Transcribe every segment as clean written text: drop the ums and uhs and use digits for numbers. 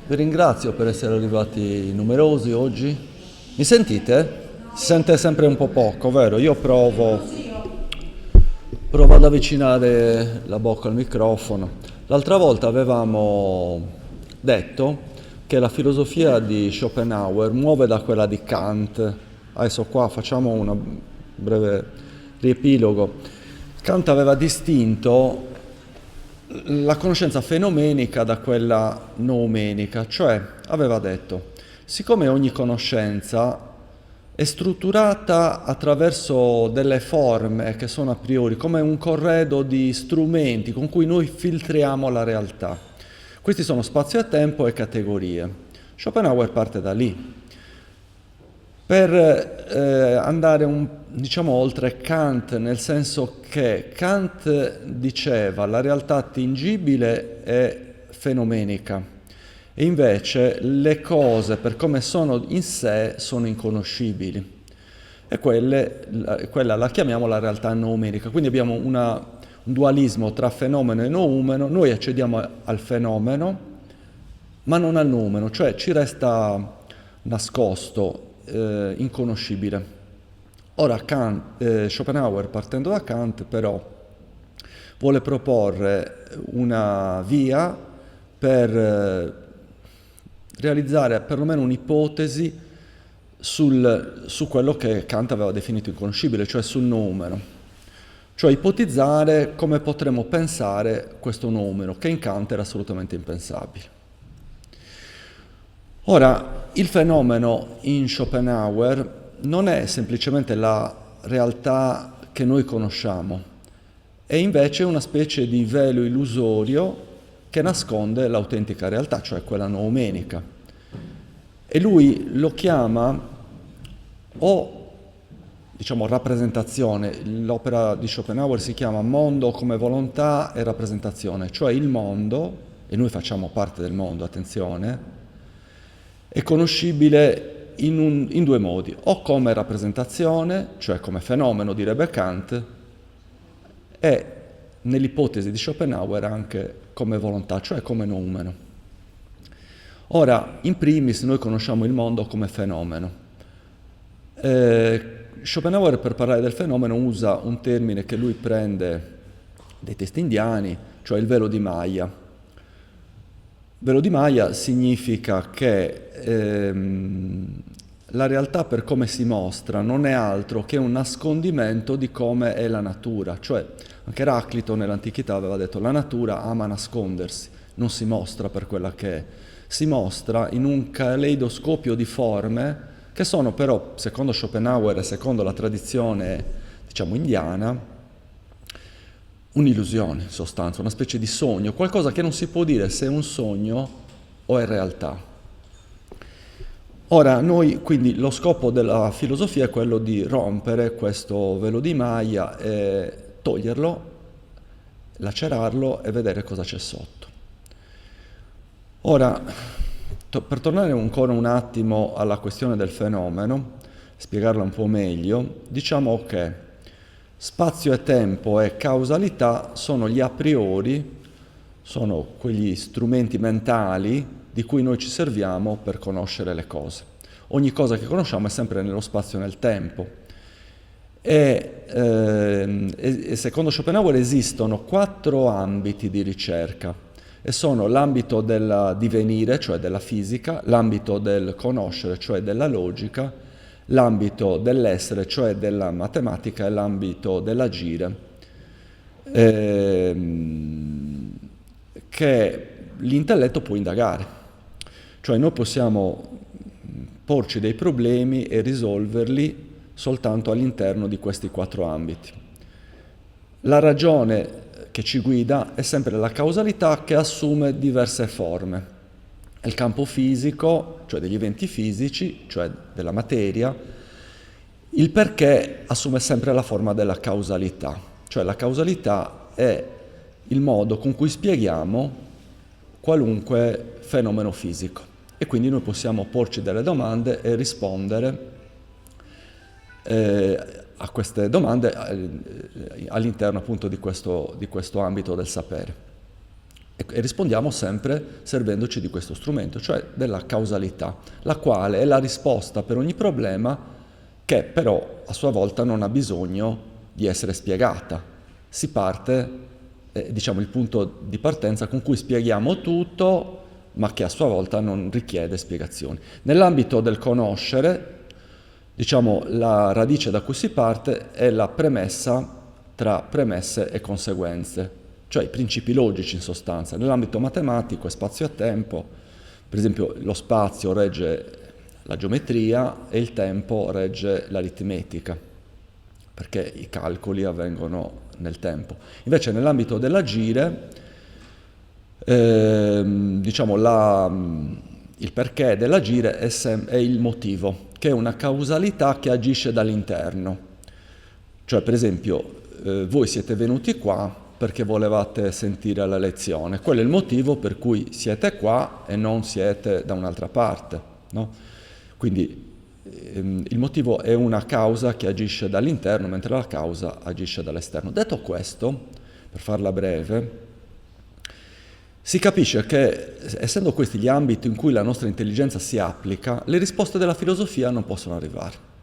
Vi ringrazio per essere arrivati numerosi oggi. Mi sentite? Si sente sempre un po' poco, vero? Provo ad avvicinare la bocca al microfono. L'altra volta avevamo detto che la filosofia di Schopenhauer muove da quella di Kant. Adesso qua facciamo un breve riepilogo. Kant aveva distinto la conoscenza fenomenica da quella noumenica, cioè aveva detto, siccome ogni conoscenza è strutturata attraverso delle forme che sono a priori, come un corredo di strumenti con cui noi filtriamo la realtà. Questi sono spazio e tempo e categorie. Schopenhauer parte da lì. Per andare diciamo, oltre Kant, nel senso che Kant diceva la realtà attingibile è fenomenica e invece le cose per come sono in sé sono inconoscibili e quella la chiamiamo la realtà noumenica. Quindi abbiamo un dualismo tra fenomeno e noumeno, noi accediamo al fenomeno ma non al noumeno, cioè ci resta nascosto, inconoscibile. Ora Schopenhauer, partendo da Kant, però vuole proporre una via per realizzare perlomeno un'ipotesi su quello che Kant aveva definito inconoscibile, cioè sul noumeno. Cioè ipotizzare come potremmo pensare questo noumeno, che in Kant era assolutamente impensabile. Ora, il fenomeno in Schopenhauer non è semplicemente la realtà che noi conosciamo, è invece una specie di velo illusorio che nasconde l'autentica realtà, cioè quella noumenica. E lui lo chiama diciamo rappresentazione. L'opera di Schopenhauer si chiama Mondo come volontà e rappresentazione, cioè il mondo, e noi facciamo parte del mondo, attenzione, è conoscibile in due modi, o come rappresentazione, cioè come fenomeno, direbbe Kant, e nell'ipotesi di Schopenhauer anche come volontà, cioè come noumeno. Ora, in primis noi conosciamo il mondo come fenomeno. Schopenhauer per parlare del fenomeno usa un termine che lui prende dai testi indiani, cioè il velo di Maya. Velo di Maya significa che la realtà per come si mostra non è altro che un nascondimento di come è la natura, cioè anche Eraclito nell'antichità aveva detto la natura ama nascondersi, non si mostra per quella che è, si mostra in un caleidoscopio di forme che sono però, secondo Schopenhauer e secondo la tradizione diciamo indiana, un'illusione in sostanza, una specie di sogno, qualcosa che non si può dire se è un sogno o è realtà. Ora, quindi lo scopo della filosofia è quello di rompere questo velo di Maya e toglierlo, lacerarlo e vedere cosa c'è sotto. Ora, per tornare ancora un attimo alla questione del fenomeno, spiegarla un po' meglio, diciamo che spazio e tempo e causalità sono gli a priori, sono quegli strumenti mentali di cui noi ci serviamo per conoscere le cose. Ogni cosa che conosciamo è sempre nello spazio e nel tempo. E secondo Schopenhauer esistono 4 ambiti di ricerca e sono l'ambito del divenire, cioè della fisica, l'ambito del conoscere, cioè della logica, l'ambito dell'essere, cioè della matematica, e l'ambito dell'agire, che l'intelletto può indagare. Cioè noi possiamo porci dei problemi e risolverli soltanto all'interno di questi 4 ambiti. La ragione che ci guida è sempre la causalità che assume diverse forme. Il campo fisico, cioè degli eventi fisici, cioè della materia, il perché assume sempre la forma della causalità, cioè la causalità è il modo con cui spieghiamo qualunque fenomeno fisico e quindi noi possiamo porci delle domande e rispondere a queste domande all'interno appunto di questo ambito del sapere. E rispondiamo sempre servendoci di questo strumento, cioè della causalità, la quale è la risposta per ogni problema che però a sua volta non ha bisogno di essere spiegata. Si parte, diciamo, il punto di partenza con cui spieghiamo tutto, ma che a sua volta non richiede spiegazioni. Nell'ambito del conoscere, diciamo, la radice da cui si parte è la premessa tra premesse e conseguenze, cioè i principi logici in sostanza. Nell'ambito matematico è spazio e tempo, per esempio lo spazio regge la geometria e il tempo regge l'aritmetica, perché i calcoli avvengono nel tempo. Invece nell'ambito dell'agire, diciamo, il perché dell'agire è il motivo, che è una causalità che agisce dall'interno. Cioè, per esempio, voi siete venuti qua perché volevate sentire la lezione. Quello è il motivo per cui siete qua e non siete da un'altra parte, no? Quindi il motivo è una causa che agisce dall'interno, mentre la causa agisce dall'esterno. Detto questo, per farla breve, si capisce che, essendo questi gli ambiti in cui la nostra intelligenza si applica, le risposte della filosofia non possono arrivare.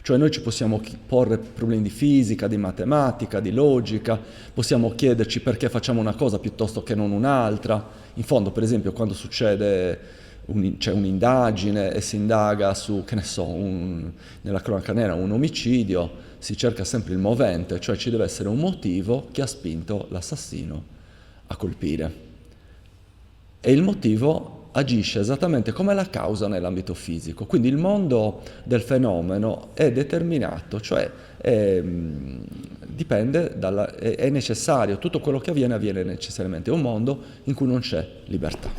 Cioè noi ci possiamo porre problemi di fisica, di matematica, di logica, possiamo chiederci perché facciamo una cosa piuttosto che non un'altra. In fondo, per esempio, quando c'è un'indagine e si indaga su, che ne so, nella cronaca nera un omicidio, si cerca sempre il movente, cioè ci deve essere un motivo che ha spinto l'assassino a colpire. E il motivo agisce esattamente come la causa nell'ambito fisico. Quindi il mondo del fenomeno è determinato, cioè dipende è necessario, tutto quello che avviene necessariamente. È un mondo in cui non c'è libertà.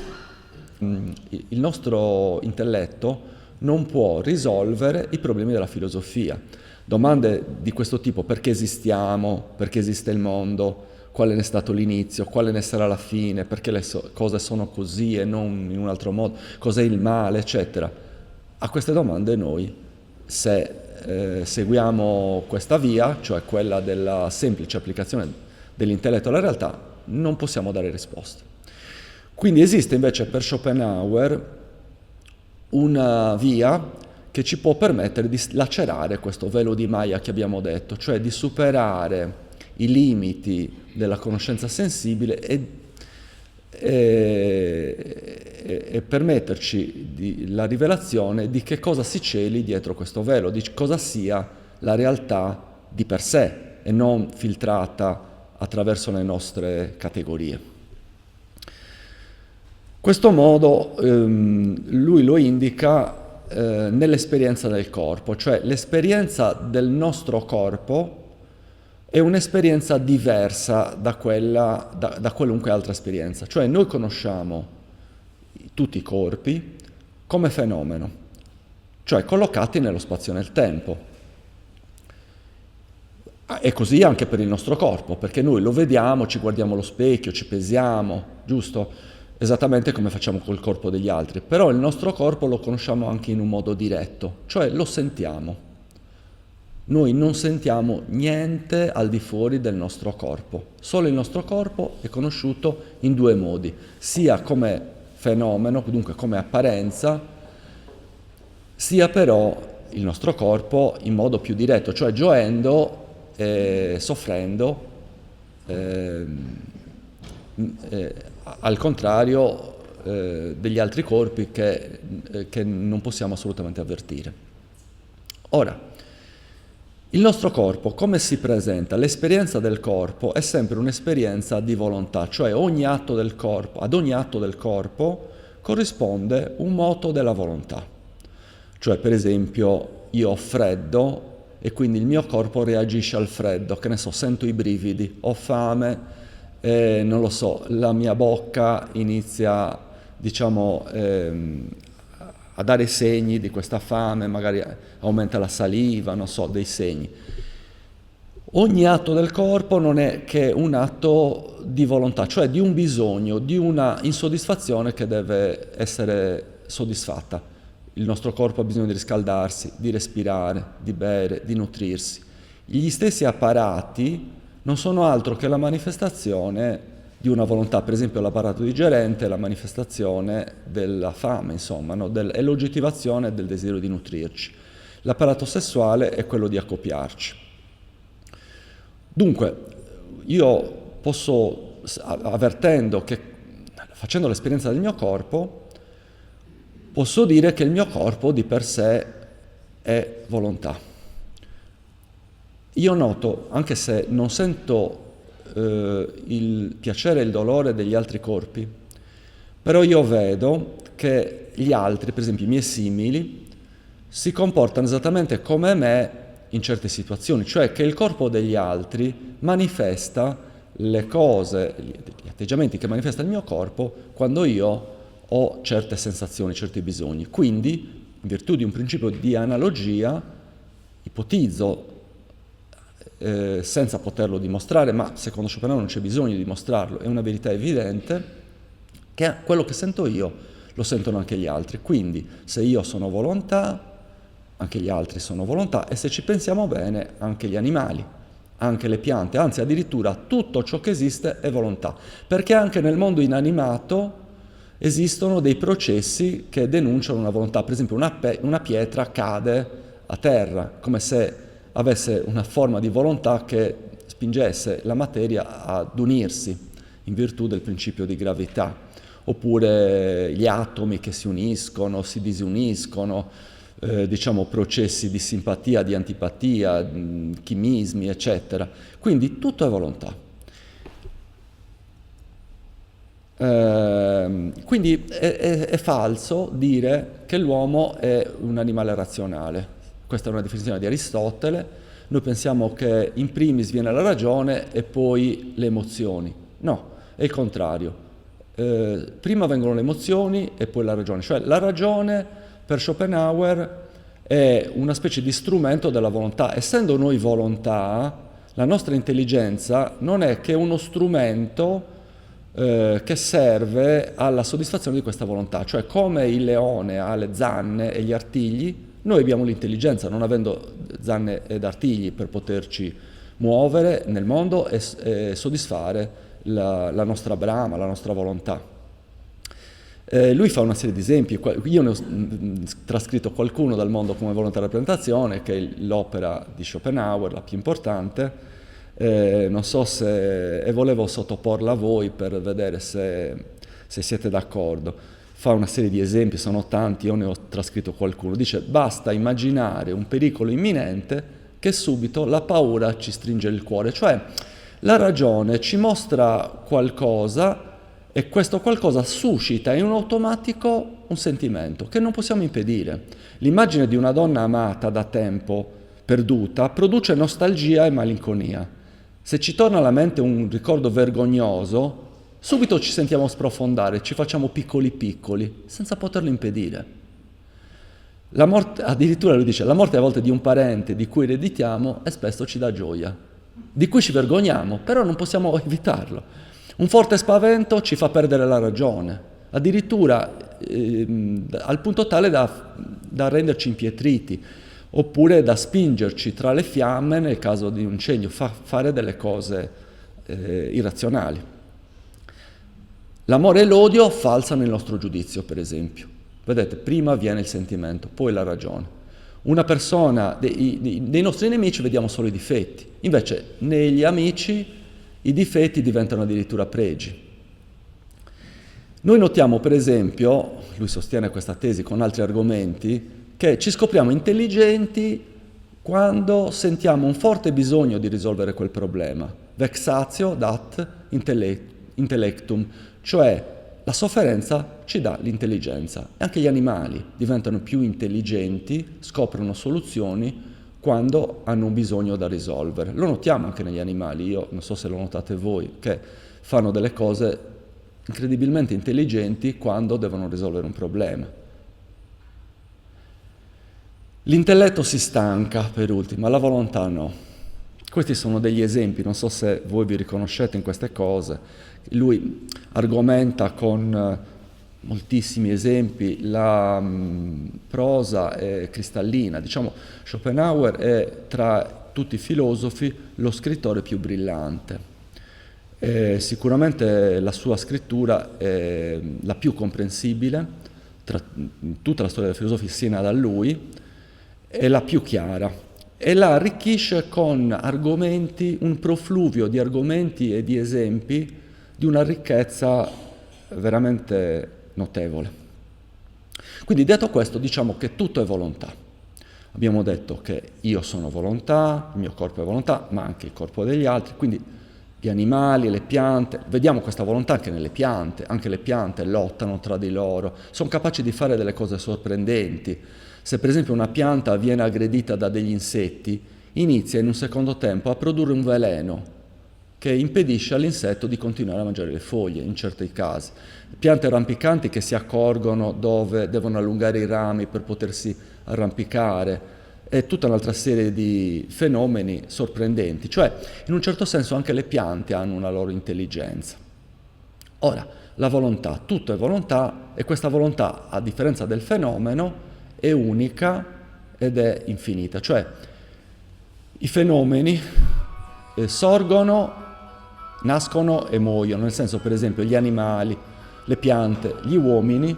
Il nostro intelletto non può risolvere i problemi della filosofia. Domande di questo tipo: perché esistiamo, perché esiste il mondo, quale ne è stato l'inizio, quale ne sarà la fine, perché le cose sono così e non in un altro modo, cos'è il male, eccetera. A queste domande noi, se seguiamo questa via, cioè quella della semplice applicazione dell'intelletto alla realtà, non possiamo dare risposte. Quindi esiste invece per Schopenhauer una via che ci può permettere di lacerare questo velo di Maya che abbiamo detto, cioè di superare i limiti della conoscenza sensibile e permetterci la rivelazione di che cosa si celi dietro questo velo, di cosa sia la realtà di per sé e non filtrata attraverso le nostre categorie. Questo modo lui lo indica nell'esperienza del corpo, cioè l'esperienza del nostro corpo è un'esperienza diversa da qualunque altra esperienza. Cioè noi conosciamo tutti i corpi come fenomeno, cioè collocati nello spazio e nel tempo. E così anche per il nostro corpo, perché noi lo vediamo, ci guardiamo allo specchio, ci pesiamo, giusto? Esattamente come facciamo col corpo degli altri. Però il nostro corpo lo conosciamo anche in un modo diretto, cioè lo sentiamo. Noi non sentiamo niente al di fuori del nostro corpo, solo il nostro corpo è conosciuto in due modi, sia come fenomeno, dunque come apparenza, sia però il nostro corpo in modo più diretto, cioè gioendo e soffrendo, al contrario degli altri corpi che non possiamo assolutamente avvertire. Ora, il nostro corpo, come si presenta? L'esperienza del corpo è sempre un'esperienza di volontà, cioè ad ogni atto del corpo corrisponde un moto della volontà. Cioè, per esempio, io ho freddo e quindi il mio corpo reagisce al freddo, che ne so, sento i brividi, ho fame, non lo so, la mia bocca inizia, diciamo, a dare segni di questa fame, magari aumenta la saliva, non so, dei segni. Ogni atto del corpo non è che un atto di volontà, cioè di un bisogno, di una insoddisfazione che deve essere soddisfatta. Il nostro corpo ha bisogno di riscaldarsi, di respirare, di bere, di nutrirsi. Gli stessi apparati non sono altro che la manifestazione di una volontà, per esempio l'apparato digerente è la manifestazione della fame, insomma, no? È l'oggettivazione del desiderio di nutrirci. L'apparato sessuale è quello di accoppiarci. Dunque, io posso, avvertendo che, facendo l'esperienza del mio corpo, posso dire che il mio corpo di per sé è volontà. Io noto, anche se non sento il piacere e il dolore degli altri corpi, però io vedo che gli altri, per esempio i miei simili, si comportano esattamente come me in certe situazioni, cioè che il corpo degli altri manifesta le cose, gli atteggiamenti che manifesta il mio corpo quando io ho certe sensazioni, certi bisogni. Quindi, in virtù di un principio di analogia, ipotizzo, senza poterlo dimostrare, ma secondo Schopenhauer non c'è bisogno di dimostrarlo, è una verità evidente, che quello che sento io lo sentono anche gli altri. Quindi, se io sono volontà, anche gli altri sono volontà, e se ci pensiamo bene, anche gli animali, anche le piante, anzi addirittura tutto ciò che esiste è volontà, perché anche nel mondo inanimato esistono dei processi che denunciano una volontà. Per esempio una pietra cade a terra, come se avesse una forma di volontà che spingesse la materia ad unirsi in virtù del principio di gravità, oppure gli atomi che si uniscono, si disuniscono, diciamo processi di simpatia, di antipatia, chimismi, eccetera. Quindi tutto è volontà. Quindi è falso dire che l'uomo è un animale razionale. Questa è una definizione di Aristotele. Noi pensiamo che in primis viene la ragione e poi le emozioni. No, è il contrario. Prima vengono le emozioni e poi la ragione. Cioè la ragione per Schopenhauer è una specie di strumento della volontà. Essendo noi volontà, la nostra intelligenza non è che uno strumento che serve alla soddisfazione di questa volontà. Cioè come il leone ha le zanne e gli artigli, noi abbiamo l'intelligenza, non avendo zanne ed artigli, per poterci muovere nel mondo e soddisfare la nostra brama, la nostra volontà. Lui fa una serie di esempi, io ne ho trascritto qualcuno dal mondo come volontà e rappresentazione, che è l'opera di Schopenhauer, la più importante. Non so se, e volevo sottoporla a voi per vedere se siete d'accordo. Fa una serie di esempi, sono tanti, io ne ho trascritto qualcuno. Dice: basta immaginare un pericolo imminente che subito la paura ci stringe il cuore. Cioè la ragione ci mostra qualcosa e questo qualcosa suscita in un automatico un sentimento che non possiamo impedire. L'immagine di una donna amata da tempo, perduta, produce nostalgia e malinconia. Se ci torna alla mente un ricordo vergognoso, subito ci sentiamo sprofondare, ci facciamo piccoli piccoli, senza poterlo impedire. La morte, addirittura lui dice, la morte a volte di un parente di cui ereditiamo e spesso ci dà gioia, di cui ci vergogniamo, però non possiamo evitarlo. Un forte spavento ci fa perdere la ragione, addirittura al punto tale da renderci impietriti, oppure da spingerci tra le fiamme nel caso di un incendio, fare delle cose irrazionali. L'amore e l'odio falsano il nostro giudizio, per esempio. Vedete, prima viene il sentimento, poi la ragione. Una persona, dei nostri nemici vediamo solo i difetti, invece negli amici i difetti diventano addirittura pregi. Noi notiamo, per esempio, lui sostiene questa tesi con altri argomenti, che ci scopriamo intelligenti quando sentiamo un forte bisogno di risolvere quel problema. Vexatio dat intellectum, cioè la sofferenza ci dà l'intelligenza. E anche gli animali diventano più intelligenti, scoprono soluzioni quando hanno un bisogno da risolvere. Lo notiamo anche negli animali, io non so se lo notate voi, che fanno delle cose incredibilmente intelligenti quando devono risolvere un problema. L'intelletto si stanca, per ultimo, la volontà no. Questi sono degli esempi, non so se voi vi riconoscete in queste cose. Lui argomenta con moltissimi esempi, la prosa è cristallina. Diciamo, Schopenhauer è tra tutti i filosofi lo scrittore più brillante. Sicuramente la sua scrittura è la più comprensibile tra tutta la storia della filosofia sina da lui, è la più chiara e la arricchisce con argomenti, un profluvio di argomenti e di esempi di una ricchezza veramente notevole. Quindi detto questo, diciamo che tutto è volontà. Abbiamo detto che io sono volontà, il mio corpo è volontà, ma anche il corpo degli altri, quindi gli animali, le piante, vediamo questa volontà anche nelle piante, anche le piante lottano tra di loro, sono capaci di fare delle cose sorprendenti. Se per esempio una pianta viene aggredita da degli insetti, inizia in un secondo tempo a produrre un veleno che impedisce all'insetto di continuare a mangiare le foglie in certi casi. Piante rampicanti che si accorgono dove devono allungare i rami per potersi arrampicare, e tutta un'altra serie di fenomeni sorprendenti. Cioè, in un certo senso anche le piante hanno una loro intelligenza. Ora, la volontà, tutto è volontà, e questa volontà, a differenza del fenomeno, è unica ed è infinita. Cioè, i fenomeni sorgono, nascono e muoiono, nel senso, per esempio, gli animali, le piante, gli uomini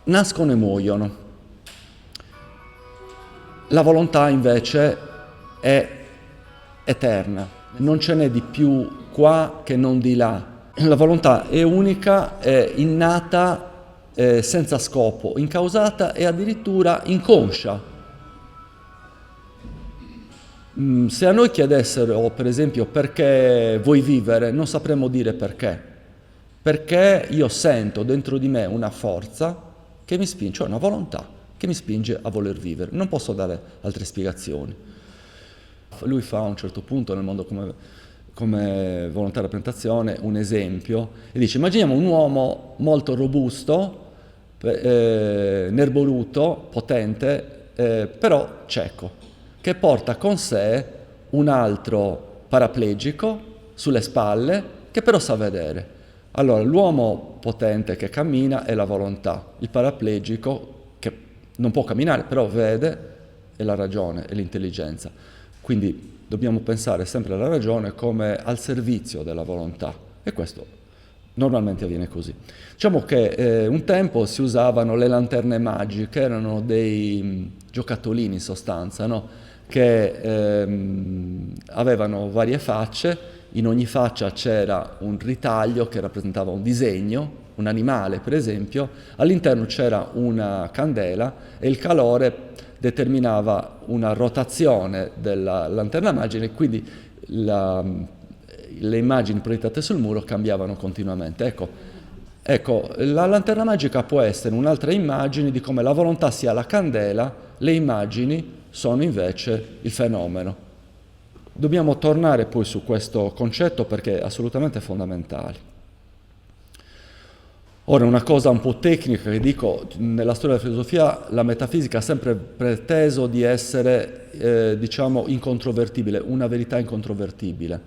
nascono e muoiono. La volontà invece è eterna, non ce n'è di più qua che non di là. La volontà è unica, è innata, senza scopo, incausata e addirittura inconscia. Se a noi chiedessero, per esempio, perché vuoi vivere, non sapremmo dire perché. Perché io sento dentro di me una forza che mi spinge, cioè una volontà che mi spinge a voler vivere. Non posso dare altre spiegazioni. Lui fa a un certo punto nel mondo come volontà e rappresentazione un esempio e dice: immaginiamo un uomo molto robusto, nerboruto, potente, però cieco, che porta con sé un altro paraplegico sulle spalle che però sa vedere. Allora, l'uomo potente che cammina è la volontà, il paraplegico che non può camminare però vede è la ragione, è l'intelligenza. Quindi dobbiamo pensare sempre alla ragione come al servizio della volontà, e questo normalmente avviene così. Diciamo che un tempo si usavano le lanterne magiche, erano dei giocattolini in sostanza, no? Che avevano varie facce, in ogni faccia c'era un ritaglio che rappresentava un disegno, un animale per esempio, all'interno c'era una candela e il calore determinava una rotazione della lanterna magica e quindi le immagini proiettate sul muro cambiavano continuamente. Ecco, la lanterna magica può essere un'altra immagine di come la volontà sia la candela, le immagini sono invece il fenomeno. Dobbiamo tornare poi su questo concetto perché è assolutamente fondamentale. Ora, una cosa un po' tecnica che dico, nella storia della filosofia la metafisica ha sempre preteso di essere, diciamo, incontrovertibile, una verità incontrovertibile.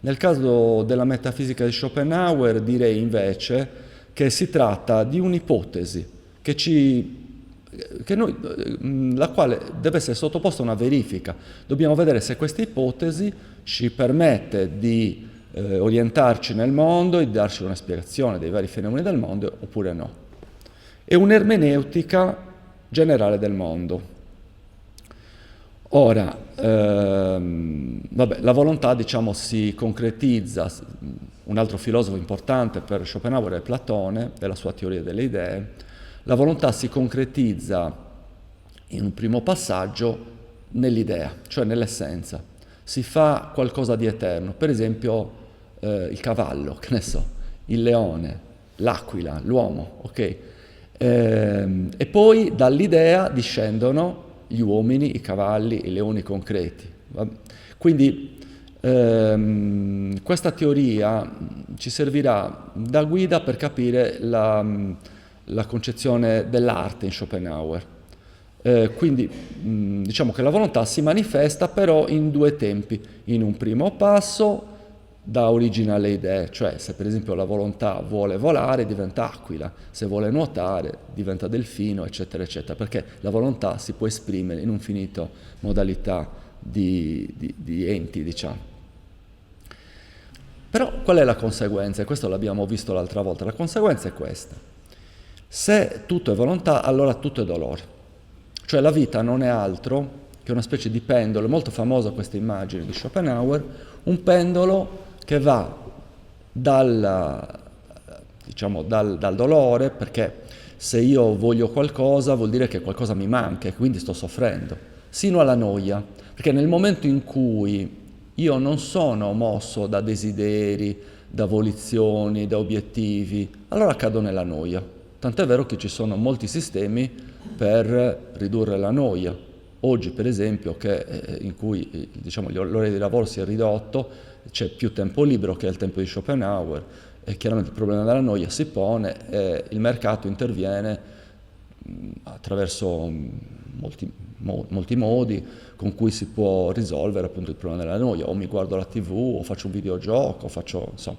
Nel caso della metafisica di Schopenhauer direi invece che si tratta di un'ipotesi la quale deve essere sottoposta a una verifica. Dobbiamo vedere se questa ipotesi ci permette di orientarci nel mondo e di darci una spiegazione dei vari fenomeni del mondo oppure no. È un'ermeneutica generale del mondo. Ora, la volontà, diciamo, si concretizza. Un altro filosofo importante per Schopenhauer è Platone, della sua teoria delle idee. La volontà si concretizza in un primo passaggio nell'idea, cioè nell'essenza. Si fa qualcosa di eterno, per esempio il cavallo, che ne so, il leone, l'aquila, l'uomo, ok? E poi dall'idea discendono gli uomini, i cavalli, i leoni concreti. Quindi questa teoria ci servirà da guida per capire la concezione dell'arte in Schopenhauer. Quindi diciamo che la volontà si manifesta però in due tempi. In un primo passo dà origine alle idee, cioè se per esempio la volontà vuole volare diventa aquila, se vuole nuotare diventa delfino, eccetera, eccetera, perché la volontà si può esprimere in un finito modalità di enti, diciamo. Però qual è la conseguenza? E questo l'abbiamo visto l'altra volta. La conseguenza è questa. Se tutto è volontà, allora tutto è dolore. Cioè la vita non è altro che una specie di pendolo, è molto famosa questa immagine di Schopenhauer, un pendolo che va dal dolore, perché se io voglio qualcosa vuol dire che qualcosa mi manca e quindi sto soffrendo, sino alla noia, perché nel momento in cui io non sono mosso da desideri, da volizioni, da obiettivi, allora cado nella noia. Tant'è vero che ci sono molti sistemi per ridurre la noia. Oggi, per esempio, in cui l'ora di lavoro si è ridotto, c'è più tempo libero, che è il tempo di Schopenhauer, e chiaramente il problema della noia si pone e il mercato interviene attraverso molti modi con cui si può risolvere appunto il problema della noia. O mi guardo la TV, o faccio un videogioco, insomma.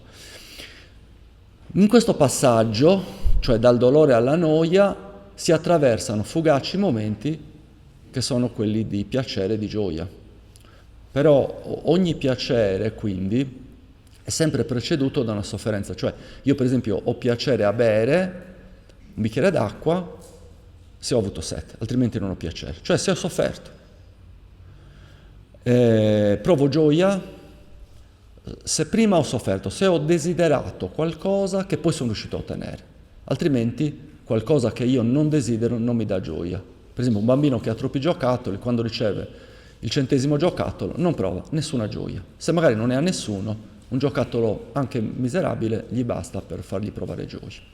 In questo passaggio, cioè dal dolore alla noia, si attraversano fugaci momenti che sono quelli di piacere e di gioia. Però ogni piacere, quindi, è sempre preceduto da una sofferenza. Cioè, io per esempio ho piacere a bere un bicchiere d'acqua se ho avuto sete, altrimenti non ho piacere. Cioè, se ho sofferto. Provo gioia se prima ho sofferto, se ho desiderato qualcosa che poi sono riuscito a ottenere. Altrimenti qualcosa che io non desidero non mi dà gioia. Per esempio un bambino che ha troppi giocattoli, quando riceve il 100° giocattolo non prova nessuna gioia. Se magari non ne ha nessuno, un giocattolo anche miserabile gli basta per fargli provare gioia.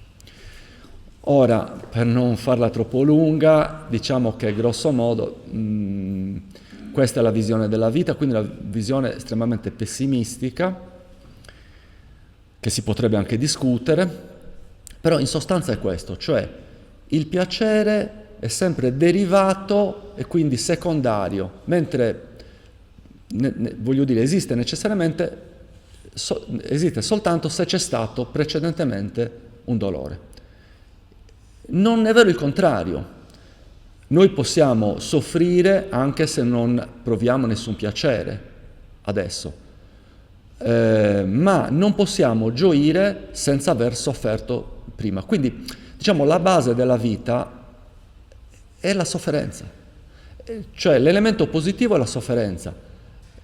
Ora, per non farla troppo lunga, diciamo che grosso modo questa è la visione della vita, quindi una visione estremamente pessimistica, che si potrebbe anche discutere, però in sostanza è questo, cioè il piacere è sempre derivato e quindi secondario, mentre voglio dire esiste necessariamente, esiste soltanto se c'è stato precedentemente un dolore. Non è vero il contrario. Noi possiamo soffrire anche se non proviamo nessun piacere adesso, ma non possiamo gioire senza aver sofferto prima. Quindi, diciamo, la base della vita è la sofferenza, cioè l'elemento positivo è la sofferenza.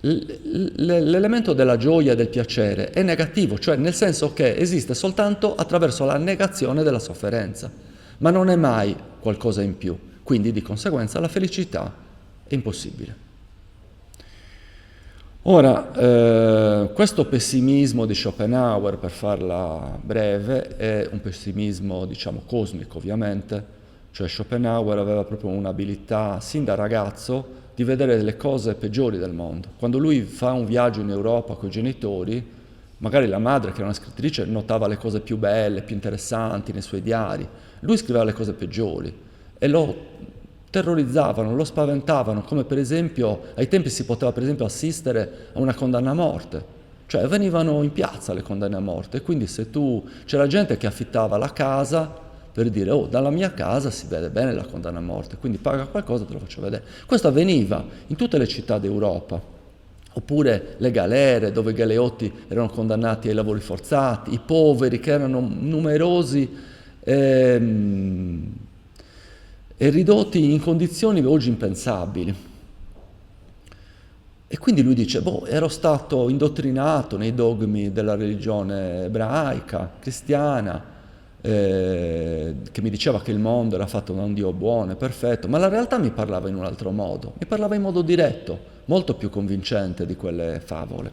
L'elemento della gioia e del piacere è negativo, cioè nel senso che esiste soltanto attraverso la negazione della sofferenza, ma non è mai qualcosa in più. Quindi di conseguenza la felicità è impossibile. Ora, questo pessimismo di Schopenhauer, per farla breve, è un pessimismo, diciamo, cosmico ovviamente, cioè Schopenhauer aveva proprio un'abilità, sin da ragazzo, di vedere le cose peggiori del mondo. Quando lui fa un viaggio in Europa con i genitori, magari la madre, che era una scrittrice, notava le cose più belle, più interessanti nei suoi diari, lui scriveva le cose peggiori e lo terrorizzavano, lo spaventavano, come per esempio ai tempi si poteva per esempio assistere a una condanna a morte, cioè venivano in piazza le condanne a morte, e quindi c'era gente che affittava la casa per dire oh, dalla mia casa si vede bene la condanna a morte, quindi paga qualcosa, te lo faccio vedere. Questo avveniva in tutte le città d'Europa, oppure le galere dove i galeotti erano condannati ai lavori forzati, i poveri che erano numerosi e ridotti in condizioni oggi impensabili. E quindi lui dice, ero stato indottrinato nei dogmi della religione ebraica, cristiana, che mi diceva che il mondo era fatto da un Dio buono e perfetto, ma la realtà mi parlava in un altro modo, mi parlava in modo diretto, molto più convincente di quelle favole.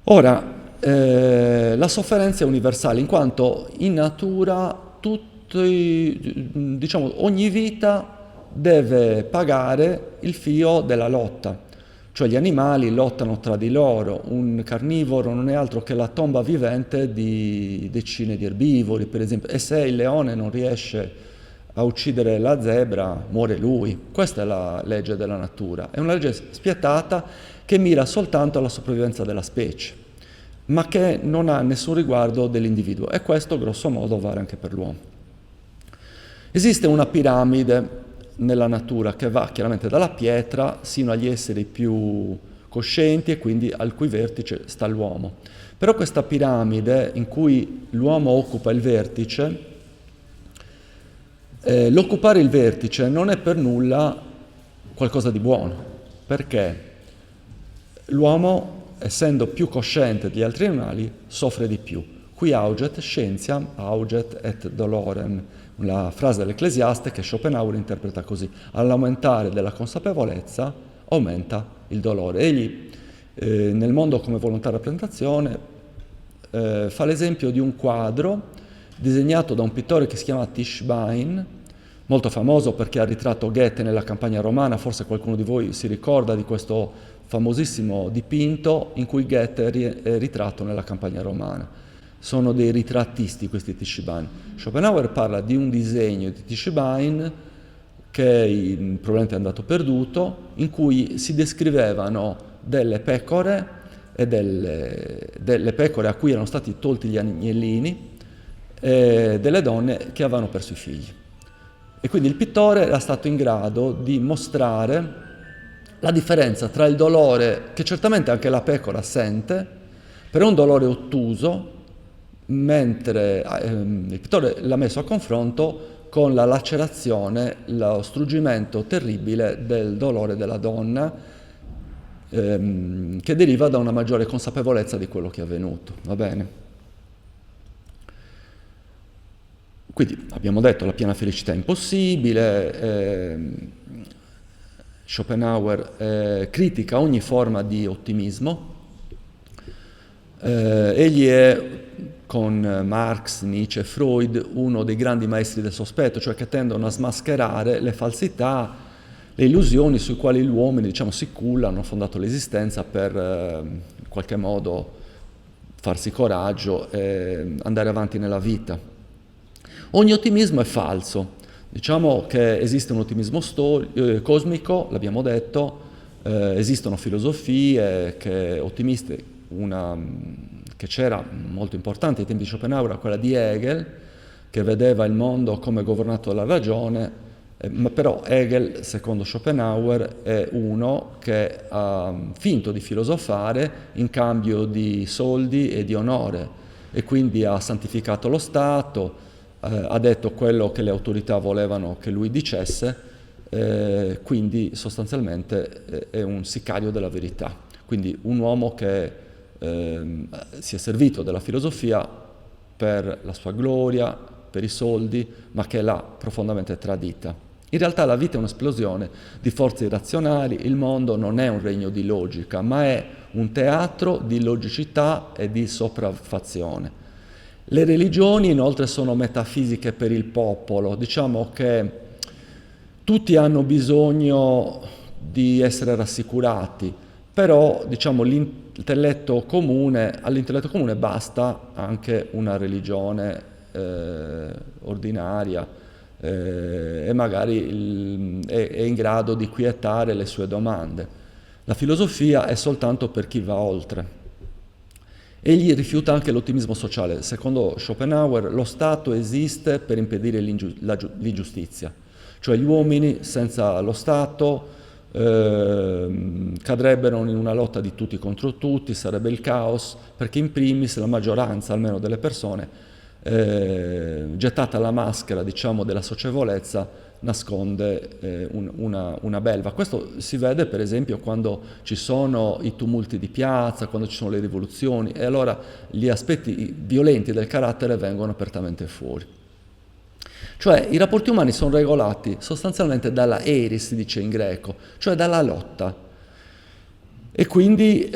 Ora, la sofferenza è universale, in quanto in natura ogni vita deve pagare il fio della lotta, cioè gli animali lottano tra di loro, un carnivoro non è altro che la tomba vivente di decine di erbivori, per esempio, e se il leone non riesce a uccidere la zebra, muore lui. Questa è la legge della natura, è una legge spietata che mira soltanto alla sopravvivenza della specie, ma che non ha nessun riguardo dell'individuo, e questo grosso modo vale anche per l'uomo. Esiste una piramide nella natura che va chiaramente dalla pietra sino agli esseri più coscienti e quindi al cui vertice sta l'uomo. Però questa piramide in cui l'uomo occupa il vertice, l'occupare il vertice non è per nulla qualcosa di buono, perché l'uomo, essendo più cosciente degli altri animali, soffre di più. Qui auget scientiam, auget et dolorem, la frase dell'Ecclesiaste che Schopenhauer interpreta così: all'aumentare della consapevolezza aumenta il dolore. Egli nel mondo come volontà rappresentazione fa l'esempio di un quadro disegnato da un pittore che si chiama Tischbein, molto famoso perché ha ritratto Goethe nella campagna romana. Forse qualcuno di voi si ricorda di questo famosissimo dipinto in cui Goethe è ritratto nella campagna romana. Sono dei ritrattisti questi Tischbein. Schopenhauer parla di un disegno di Tischbein che probabilmente è andato perduto, in cui si descrivevano delle pecore e delle pecore a cui erano stati tolti gli agnellini e delle donne che avevano perso i figli. E quindi il pittore era stato in grado di mostrare la differenza tra il dolore che certamente anche la pecora sente, però è un dolore ottuso, mentre il pittore l'ha messo a confronto con la lacerazione, lo struggimento terribile del dolore della donna, che deriva da una maggiore consapevolezza di quello che è avvenuto. Va bene? Quindi abbiamo detto la piena felicità è impossibile. Schopenhauer critica ogni forma di ottimismo. Egli è, con Marx, Nietzsche e Freud, uno dei grandi maestri del sospetto, cioè che tendono a smascherare le falsità, le illusioni sui quali gli uomini, diciamo, si cullano, hanno fondato l'esistenza per in qualche modo farsi coraggio e andare avanti nella vita. Ogni ottimismo è falso. Diciamo che esiste un ottimismo cosmico, l'abbiamo detto, esistono filosofie ottimiste, una che c'era molto importante ai tempi di Schopenhauer, quella di Hegel, che vedeva il mondo come governato dalla ragione, ma però Hegel, secondo Schopenhauer, è uno che ha finto di filosofare in cambio di soldi e di onore, e quindi ha santificato lo Stato, ha detto quello che le autorità volevano che lui dicesse, quindi sostanzialmente è un sicario della verità, quindi un uomo che si è servito della filosofia per la sua gloria, per i soldi, ma che l'ha profondamente tradita. In realtà la vita è un'esplosione di forze irrazionali, il mondo non è un regno di logica, ma è un teatro di logicità e di sopraffazione. Le religioni inoltre sono metafisiche per il popolo, diciamo che tutti hanno bisogno di essere rassicurati, però diciamo all'intelletto comune basta anche una religione ordinaria e magari è in grado di quietare le sue domande. La filosofia è soltanto per chi va oltre. Egli rifiuta anche l'ottimismo sociale. Secondo Schopenhauer lo Stato esiste per impedire l'ingiustizia, cioè gli uomini senza lo Stato cadrebbero in una lotta di tutti contro tutti, sarebbe il caos, perché in primis la maggioranza almeno delle persone, gettata la maschera, diciamo, della socievolezza, nasconde una belva. Questo si vede per esempio quando ci sono i tumulti di piazza, quando ci sono le rivoluzioni, e allora gli aspetti violenti del carattere vengono apertamente fuori. Cioè i rapporti umani sono regolati sostanzialmente dalla eris, si dice in greco, cioè dalla lotta. E quindi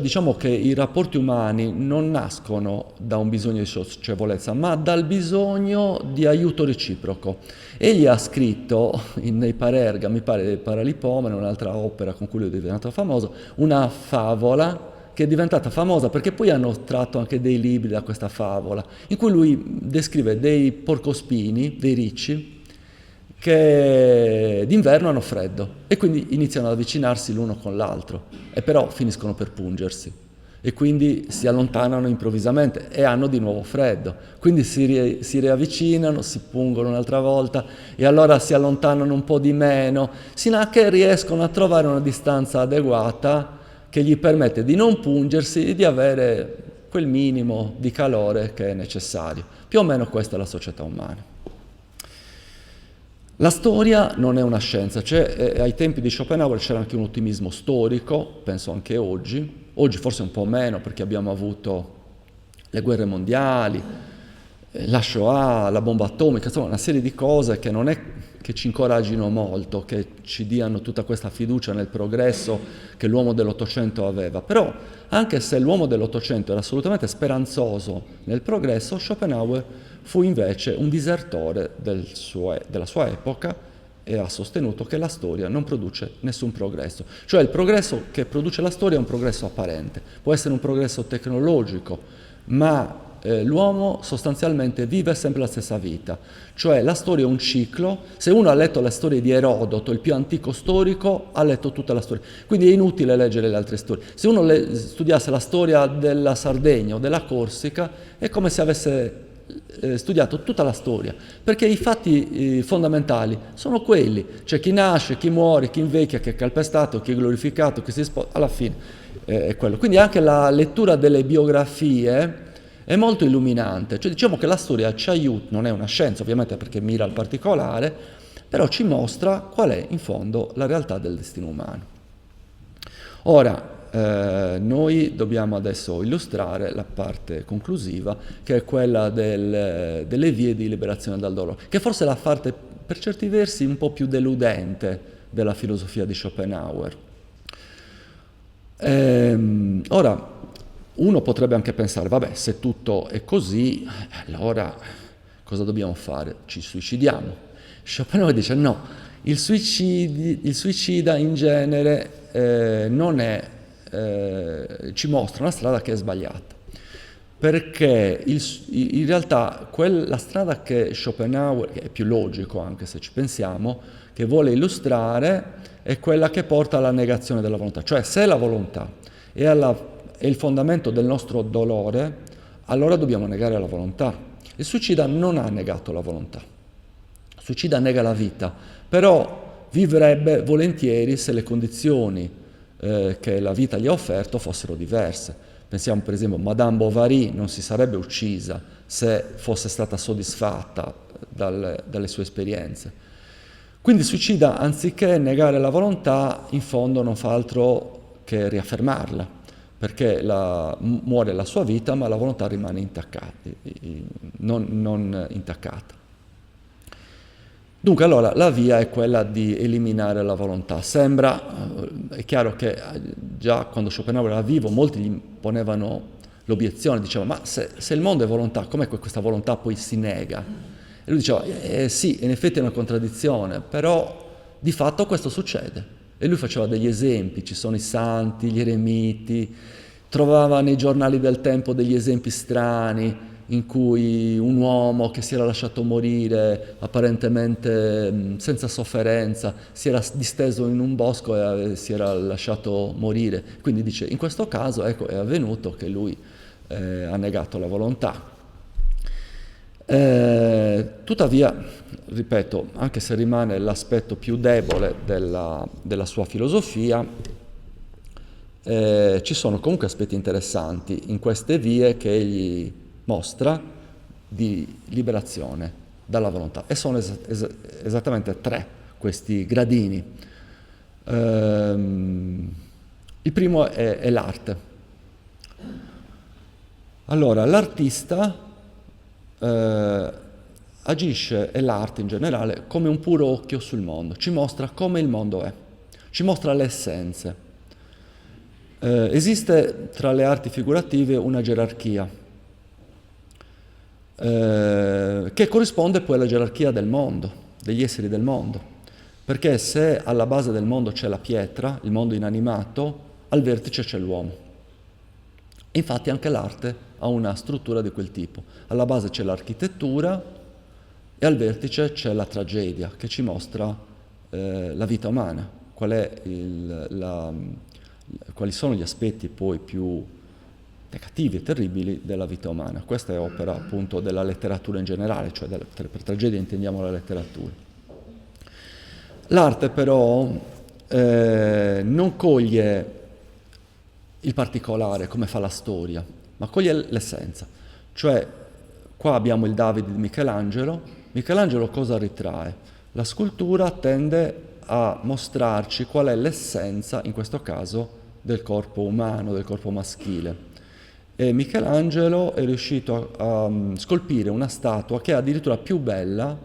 diciamo che i rapporti umani non nascono da un bisogno di socievolezza, ma dal bisogno di aiuto reciproco. Egli ha scritto nei Parerga, mi pare Paralipomene, un'altra opera con cui lui è diventato famoso, una favola che è diventata famosa perché poi hanno tratto anche dei libri da questa favola, in cui lui descrive dei porcospini, dei ricci, che d'inverno hanno freddo e quindi iniziano ad avvicinarsi l'uno con l'altro, e però finiscono per pungersi. e quindi si allontanano improvvisamente e hanno di nuovo freddo, quindi si riavvicinano, si pungono un'altra volta e allora si allontanano un po' di meno, sino a che riescono a trovare una distanza adeguata che gli permette di non pungersi e di avere quel minimo di calore che è necessario. Più o meno questa è la società umana. La storia non è una scienza, cioè ai tempi di Schopenhauer c'era anche un ottimismo storico, penso anche oggi forse un po' meno perché abbiamo avuto le guerre mondiali, la Shoah, la bomba atomica, insomma una serie di cose che non è che ci incoraggino molto, che ci diano tutta questa fiducia nel progresso che l'uomo dell'Ottocento aveva. Però anche se l'uomo dell'Ottocento era assolutamente speranzoso nel progresso, Schopenhauer fu invece un disertore della sua epoca e ha sostenuto che la storia non produce nessun progresso. Cioè il progresso che produce la storia è un progresso apparente, può essere un progresso tecnologico, ma l'uomo sostanzialmente vive sempre la stessa vita, cioè la storia è un ciclo. Se uno ha letto le storie di Erodoto, il più antico storico, ha letto tutta la storia, quindi è inutile leggere le altre storie. Se uno studiasse la storia della Sardegna o della Corsica, è come se avesse studiato tutta la storia, perché i fatti fondamentali sono quelli, c'è chi nasce, chi muore, chi invecchia, chi è calpestato, chi è glorificato, chi si sposa, alla fine è quello. Quindi anche la lettura delle biografie è molto illuminante, cioè diciamo che la storia ci aiuta, non è una scienza ovviamente perché mira al particolare, però ci mostra qual è in fondo la realtà del destino umano. Ora, noi dobbiamo adesso illustrare la parte conclusiva, che è quella delle vie di liberazione dal dolore, che forse è la parte per certi versi un po' più deludente della filosofia di Schopenhauer. Ora, uno potrebbe anche pensare, vabbè, se tutto è così, allora cosa dobbiamo fare? Ci suicidiamo. Schopenhauer dice no, il suicida in genere non è, ci mostra una strada che è sbagliata, perché in realtà la strada che Schopenhauer, che è più logico anche se ci pensiamo, che vuole illustrare è quella che porta alla negazione della volontà, cioè se la volontà è il fondamento del nostro dolore, allora dobbiamo negare la volontà. Il suicida non ha negato la volontà, il suicida nega la vita, però vivrebbe volentieri se le condizioni che la vita gli ha offerto fossero diverse. Pensiamo per esempio a Madame Bovary, non si sarebbe uccisa se fosse stata soddisfatta dalle sue esperienze. Quindi il suicida, anziché negare la volontà, in fondo non fa altro che riaffermarla, perché muore la sua vita, ma la volontà rimane intaccata, non intaccata. Dunque allora la via è quella di eliminare la volontà. È chiaro che già quando Schopenhauer era vivo molti gli ponevano l'obiezione, dicevano ma se il mondo è volontà, com'è che questa volontà poi si nega? E lui diceva sì, in effetti è una contraddizione, però di fatto questo succede. E lui faceva degli esempi, ci sono i santi, gli eremiti, trovava nei giornali del tempo degli esempi strani in cui un uomo che si era lasciato morire apparentemente senza sofferenza si era disteso in un bosco e si era lasciato morire. Quindi dice, in questo caso ecco, è avvenuto che lui ha negato la volontà. Tuttavia, ripeto, anche se rimane l'aspetto più debole della sua filosofia, ci sono comunque aspetti interessanti in queste vie che egli mostra di liberazione dalla volontà, e sono esattamente 3 questi gradini. Il primo è l'arte. Allora, l'artista agisce, e l'arte in generale, come un puro occhio sul mondo, ci mostra come il mondo è, ci mostra le essenze. Esiste tra le arti figurative una gerarchia che corrisponde poi alla gerarchia del mondo, degli esseri del mondo, perché se alla base del mondo c'è la pietra, il mondo inanimato, al vertice c'è l'uomo. Infatti anche l'arte ha una struttura di quel tipo, alla base c'è l'architettura e al vertice c'è la tragedia che ci mostra la vita umana, quali sono gli aspetti poi più negativi e terribili della vita umana. Questa è opera appunto della letteratura in generale, cioè per tragedia intendiamo la letteratura. L'arte però non coglie il particolare come fa la storia, ma coglie l'essenza. Cioè, qua abbiamo il Davide di Michelangelo. Michelangelo cosa ritrae? La scultura tende a mostrarci qual è l'essenza, in questo caso, del corpo umano, del corpo maschile. E Michelangelo è riuscito a scolpire una statua che è addirittura più bella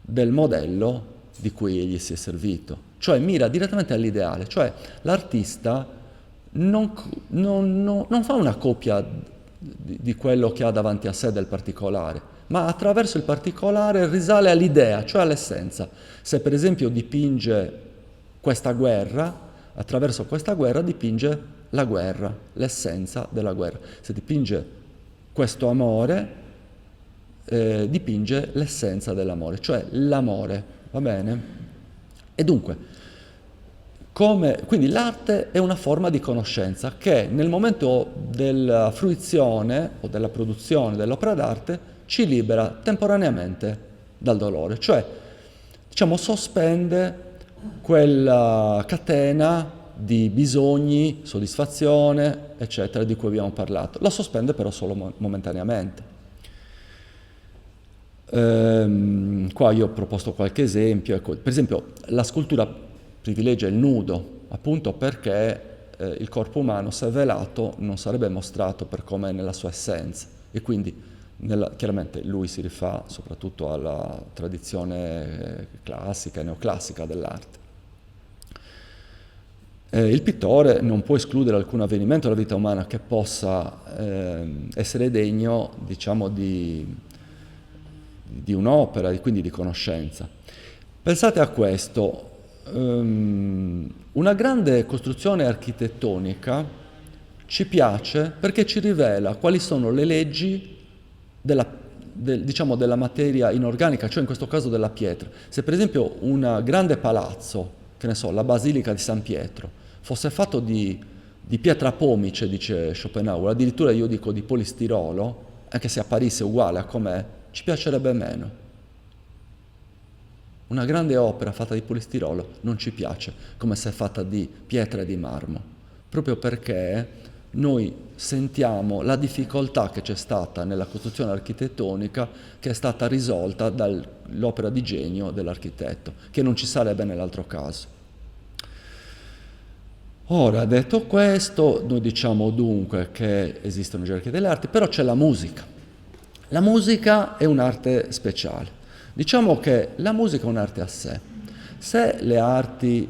del modello di cui egli si è servito. Cioè mira direttamente all'ideale, cioè l'artista non fa una copia di quello che ha davanti a sé del particolare, ma attraverso il particolare risale all'idea, cioè all'essenza. Se per esempio dipinge questa guerra, attraverso questa guerra dipinge la guerra, l'essenza della guerra. Se dipinge questo amore, dipinge l'essenza dell'amore, cioè l'amore, va bene? E dunque, quindi l'arte è una forma di conoscenza che nel momento della fruizione o della produzione dell'opera d'arte ci libera temporaneamente dal dolore, cioè diciamo sospende quella catena di bisogni, soddisfazione, eccetera, di cui abbiamo parlato. La sospende però solo momentaneamente. Qua io ho proposto qualche esempio. Ecco, per esempio, la scultura privilegia il nudo, appunto perché il corpo umano, se velato, non sarebbe mostrato per come è nella sua essenza. E quindi, chiaramente, lui si rifà soprattutto alla tradizione classica e neoclassica dell'arte. Il pittore non può escludere alcun avvenimento della vita umana che possa essere degno, diciamo, di un'opera, quindi di conoscenza. Pensate a questo, una grande costruzione architettonica ci piace perché ci rivela quali sono le leggi diciamo, della materia inorganica, cioè in questo caso della pietra. Se per esempio un grande palazzo, che ne so, la Basilica di San Pietro, fosse fatto di pietra pomice, dice Schopenhauer, addirittura io dico di polistirolo, anche se apparisse uguale a com'è, ci piacerebbe meno. Una grande opera fatta di polistirolo non ci piace, come se è fatta di pietra e di marmo, proprio perché noi sentiamo la difficoltà che c'è stata nella costruzione architettonica, che è stata risolta dall'opera di genio dell'architetto, che non ci sarebbe nell'altro caso. Ora, detto questo, noi diciamo dunque che esistono i gerarchi delle arti, però c'è la musica. La musica è un'arte speciale. Diciamo che la musica è un'arte a sé. Se le arti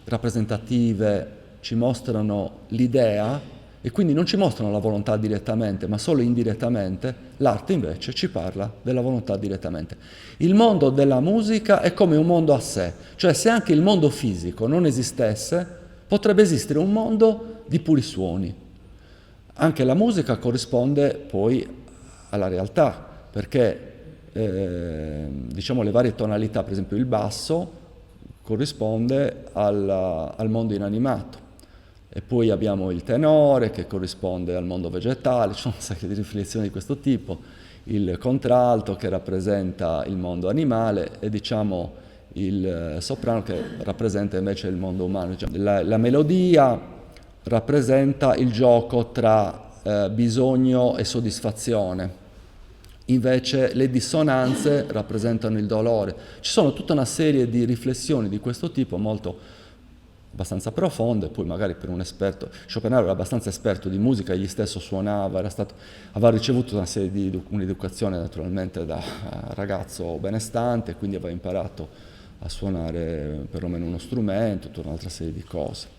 rappresentative ci mostrano l'idea e quindi non ci mostrano la volontà direttamente, ma solo indirettamente, l'arte invece ci parla della volontà direttamente. Il mondo della musica è come un mondo a sé, cioè se anche il mondo fisico non esistesse, potrebbe esistere un mondo di puri suoni. Anche la musica corrisponde poi alla realtà, perché diciamo le varie tonalità, per esempio il basso corrisponde al mondo inanimato, e poi abbiamo il tenore che corrisponde al mondo vegetale, ci sono un sacco di riflessioni di questo tipo, il contralto che rappresenta il mondo animale e diciamo il soprano che rappresenta invece il mondo umano. La melodia rappresenta il gioco tra bisogno e soddisfazione. Invece le dissonanze rappresentano il dolore. Ci sono tutta una serie di riflessioni di questo tipo, abbastanza profonde, poi magari per un esperto, Schopenhauer era abbastanza esperto di musica, egli stesso suonava, aveva ricevuto una serie di un'educazione naturalmente da ragazzo benestante, quindi aveva imparato a suonare perlomeno uno strumento, tutta un'altra serie di cose.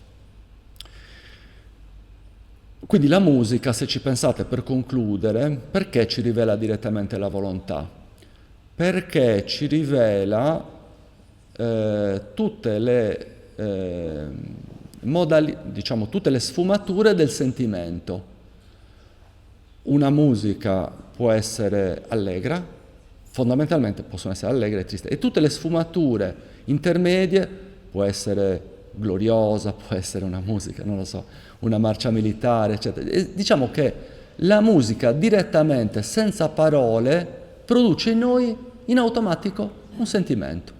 Quindi la musica, se ci pensate per concludere, perché ci rivela direttamente la volontà? Perché ci rivela tutte le tutte le sfumature del sentimento. Una musica può essere allegra, fondamentalmente possono essere allegre e triste, e tutte le sfumature intermedie può essere gloriosa, può essere una musica, non lo so, una marcia militare, eccetera. E diciamo che la musica direttamente, senza parole, produce in noi in automatico un sentimento.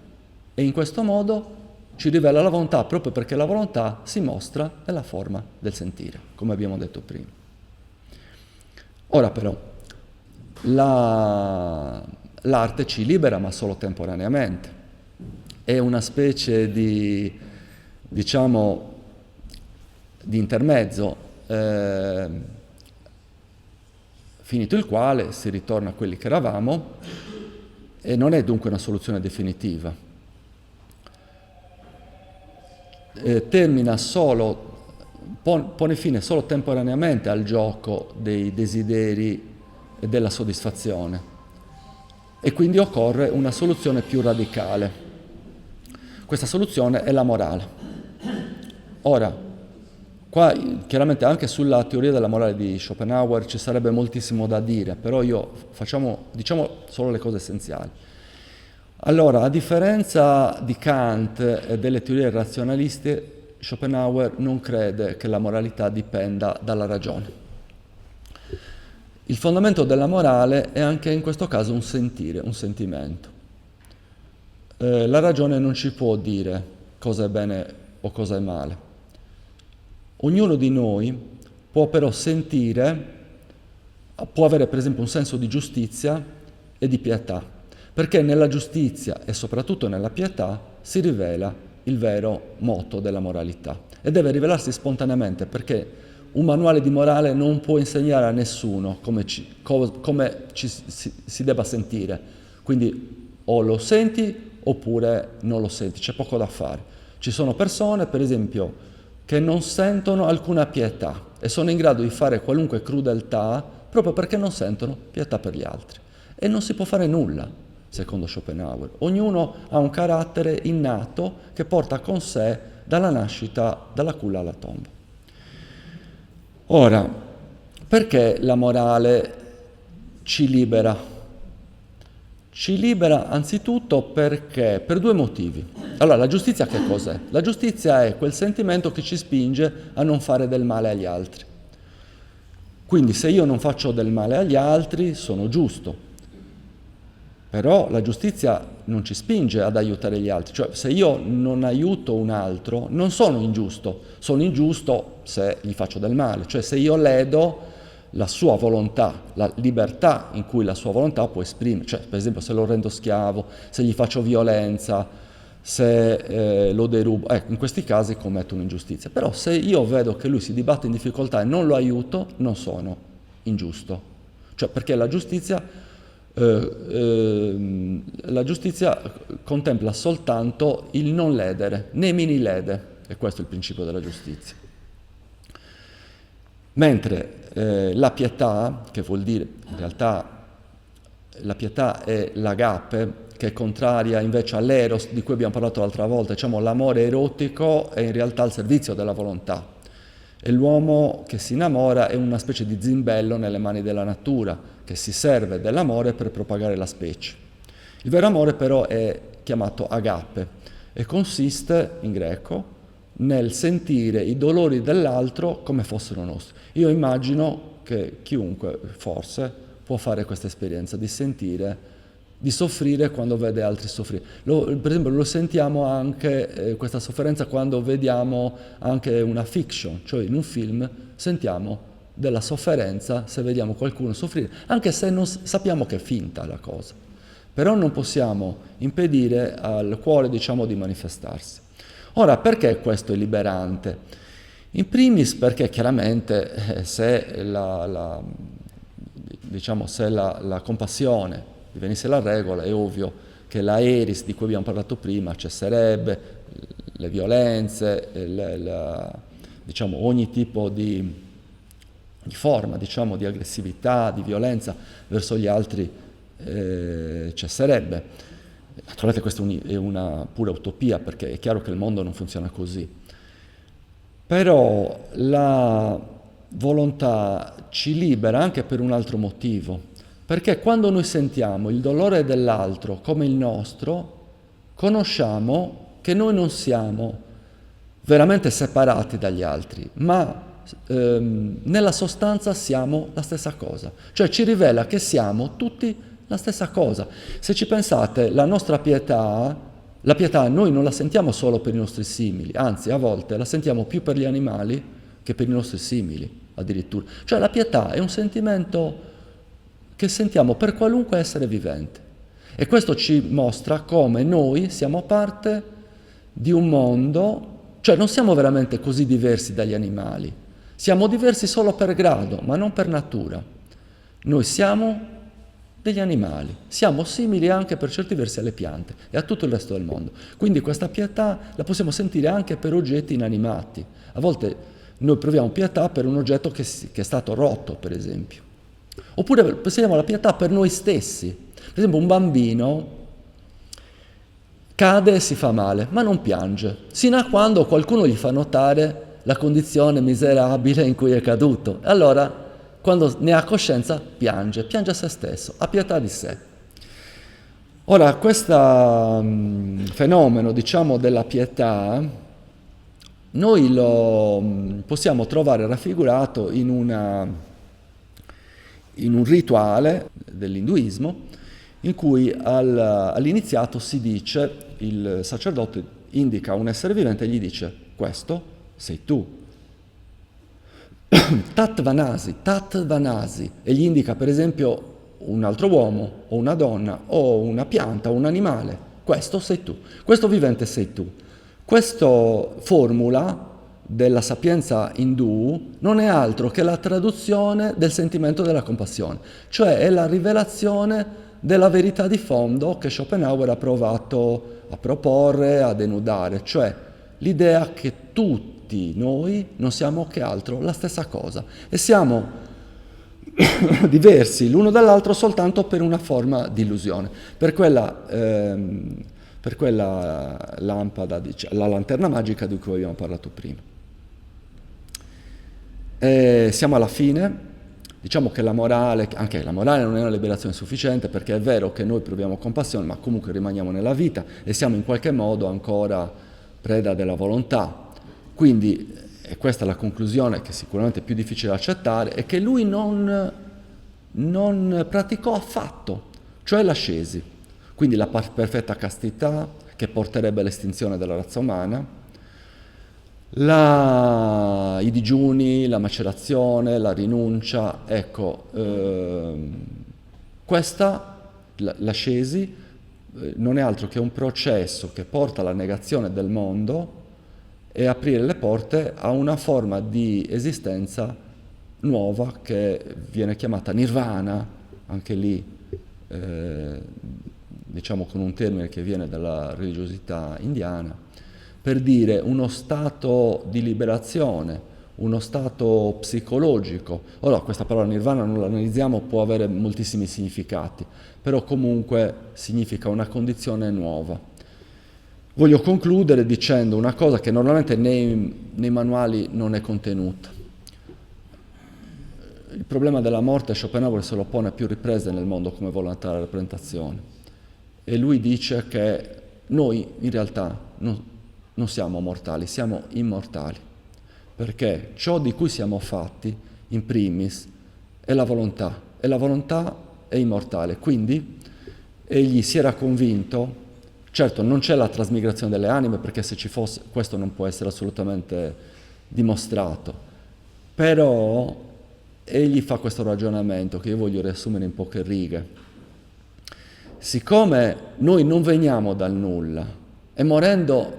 E in questo modo ci rivela la volontà, proprio perché la volontà si mostra nella forma del sentire, come abbiamo detto prima. Ora però, l'arte ci libera, ma solo temporaneamente. È una specie di, diciamo, di intermezzo, finito il quale si ritorna a quelli che eravamo, e non è dunque una soluzione definitiva. Termina solo, pone fine solo temporaneamente al gioco dei desideri e della soddisfazione, e quindi occorre una soluzione più radicale. Questa soluzione è la morale. Ora, qua chiaramente anche sulla teoria della morale di Schopenhauer ci sarebbe moltissimo da dire, però diciamo solo le cose essenziali. Allora, a differenza di Kant e delle teorie razionaliste, Schopenhauer non crede che la moralità dipenda dalla ragione. Il fondamento della morale è anche in questo caso un sentire, un sentimento. La ragione non ci può dire cosa è bene o cosa è male. Ognuno di noi può però sentire, può avere per esempio un senso di giustizia e di pietà, perché nella giustizia e soprattutto nella pietà si rivela il vero motto della moralità, e deve rivelarsi spontaneamente, perché un manuale di morale non può insegnare a nessuno come si debba sentire, quindi o lo senti oppure non lo senti, c'è poco da fare. Ci sono persone, per esempio, che non sentono alcuna pietà e sono in grado di fare qualunque crudeltà proprio perché non sentono pietà per gli altri. E non si può fare nulla, secondo Schopenhauer. Ognuno ha un carattere innato che porta con sé dalla nascita, dalla culla alla tomba. Ora, perché la morale ci libera? Ci libera anzitutto perché, per due motivi. Allora, la giustizia che cos'è? La giustizia è quel sentimento che ci spinge a non fare del male agli altri. Quindi se io non faccio del male agli altri, sono giusto. Però la giustizia non ci spinge ad aiutare gli altri. Cioè, se io non aiuto un altro, non sono ingiusto se gli faccio del male. Cioè, se io ledo la sua volontà, la libertà in cui la sua volontà può esprimere, cioè per esempio se lo rendo schiavo, se gli faccio violenza, se lo derubo, in questi casi commetto un'ingiustizia. Però se io vedo che lui si dibatte in difficoltà e non lo aiuto, non sono ingiusto. Cioè perché la giustizia contempla soltanto il non ledere, nemini lede, e questo è il principio della giustizia. Mentre la pietà, che vuol dire, in realtà la pietà è l'agape, che è contraria invece all'eros, di cui abbiamo parlato l'altra volta, diciamo l'amore erotico è in realtà al servizio della volontà, e l'uomo che si innamora è una specie di zimbello nelle mani della natura, che si serve dell'amore per propagare la specie. Il vero amore però è chiamato agape e consiste, in greco, nel sentire i dolori dell'altro come fossero nostri. Io immagino che chiunque, forse, può fare questa esperienza di sentire, di soffrire quando vede altri soffrire. Per esempio lo sentiamo anche, questa sofferenza, quando vediamo anche una fiction, cioè in un film sentiamo della sofferenza se vediamo qualcuno soffrire, anche se non sappiamo che è finta la cosa. Però non possiamo impedire al cuore, diciamo, di manifestarsi. Ora, perché questo è liberante? In primis perché chiaramente se la compassione divenisse la regola, è ovvio che la eris di cui abbiamo parlato prima cesserebbe, le violenze, ogni tipo di forma, di aggressività, di violenza verso gli altri cesserebbe. Naturalmente questa è una pura utopia, perché è chiaro che il mondo non funziona così. Però la volontà ci libera anche per un altro motivo, perché quando noi sentiamo il dolore dell'altro come il nostro, conosciamo che noi non siamo veramente separati dagli altri, ma nella sostanza siamo la stessa cosa, cioè ci rivela che siamo tutti la stessa cosa. Se ci pensate, la nostra pietà, la pietà noi non la sentiamo solo per i nostri simili, anzi a volte la sentiamo più per gli animali che per i nostri simili addirittura. Cioè la pietà è un sentimento che sentiamo per qualunque essere vivente, e questo ci mostra come noi siamo parte di un mondo, cioè non siamo veramente così diversi dagli animali, siamo diversi solo per grado, ma non per natura. Noi siamo degli animali, siamo simili anche per certi versi alle piante e a tutto il resto del mondo. Quindi questa pietà la possiamo sentire anche per oggetti inanimati. A volte noi proviamo pietà per un oggetto che è stato rotto, per esempio. Oppure sentiamo la pietà per noi stessi. Per esempio un bambino cade e si fa male, ma non piange, sino a quando qualcuno gli fa notare la condizione miserabile in cui è caduto. E allora, quando ne ha coscienza, piange a se stesso, ha pietà di sé. Ora, questo fenomeno, diciamo, della pietà, noi lo possiamo trovare raffigurato in un rituale dell'induismo, in cui all'iniziato si dice, il sacerdote indica un essere vivente e gli dice: questo sei tu. Tat Vanasi, e gli indica per esempio un altro uomo o una donna o una pianta o un animale. Questo sei tu, questo vivente sei tu. Questa formula della sapienza indù non è altro che la traduzione del sentimento della compassione, cioè è la rivelazione della verità di fondo che Schopenhauer ha provato a proporre, a denudare, cioè l'idea che tutti noi non siamo che altro la stessa cosa e siamo diversi l'uno dall'altro soltanto per una forma di illusione, per quella lampada, la lanterna magica di cui abbiamo parlato prima. Siamo alla fine. Diciamo che la morale non è una liberazione sufficiente, perché è vero che noi proviamo compassione, ma comunque rimaniamo nella vita e siamo in qualche modo ancora preda della volontà. Quindi, e questa è la conclusione che sicuramente è più difficile da accettare, è che lui non praticò affatto, cioè l'ascesi, quindi la perfetta castità che porterebbe all'estinzione della razza umana, i digiuni, la macerazione, la rinuncia, ecco, l'ascesi non è altro che un processo che porta alla negazione del mondo e aprire le porte a una forma di esistenza nuova che viene chiamata nirvana, anche lì diciamo con un termine che viene dalla religiosità indiana, per dire uno stato di liberazione, uno stato psicologico. Ora, questa parola nirvana non la analizziamo, può avere moltissimi significati, però comunque significa una condizione nuova. Voglio concludere dicendo una cosa che normalmente nei manuali non è contenuta. Il problema della morte Schopenhauer se lo pone a più riprese nel mondo come volontà della rappresentazione, e lui dice che noi in realtà non siamo mortali, siamo immortali, perché ciò di cui siamo fatti, in primis, è la volontà, e la volontà è immortale. Quindi egli si era convinto, certo non c'è la trasmigrazione delle anime, perché se ci fosse questo non può essere assolutamente dimostrato, però egli fa questo ragionamento che io voglio riassumere in poche righe. Siccome noi non veniamo dal nulla, e morendo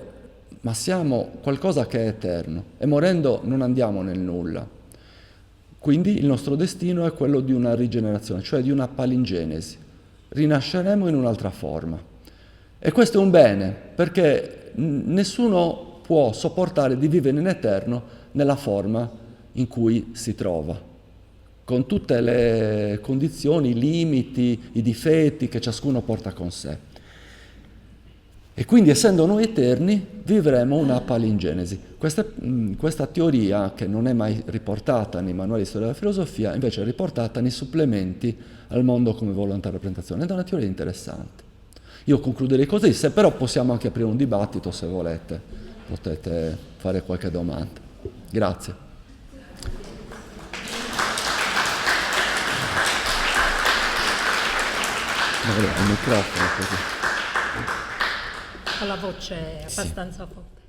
ma siamo qualcosa che è eterno, e morendo non andiamo nel nulla. Quindi il nostro destino è quello di una rigenerazione, cioè di una palingenesi. Rinasceremo in un'altra forma. E questo è un bene, perché nessuno può sopportare di vivere in eterno nella forma in cui si trova, con tutte le condizioni, i limiti, i difetti che ciascuno porta con sé. E quindi, essendo noi eterni, vivremo una palingenesi. Questa teoria, che non è mai riportata nei manuali di storia della filosofia, invece è riportata nei supplementi al mondo come volontà e rappresentazione, ed è una teoria interessante. Io concluderei così, se però possiamo anche aprire un dibattito, se volete, potete fare qualche domanda. Grazie. Magari al microfono così. Con la voce abbastanza forte.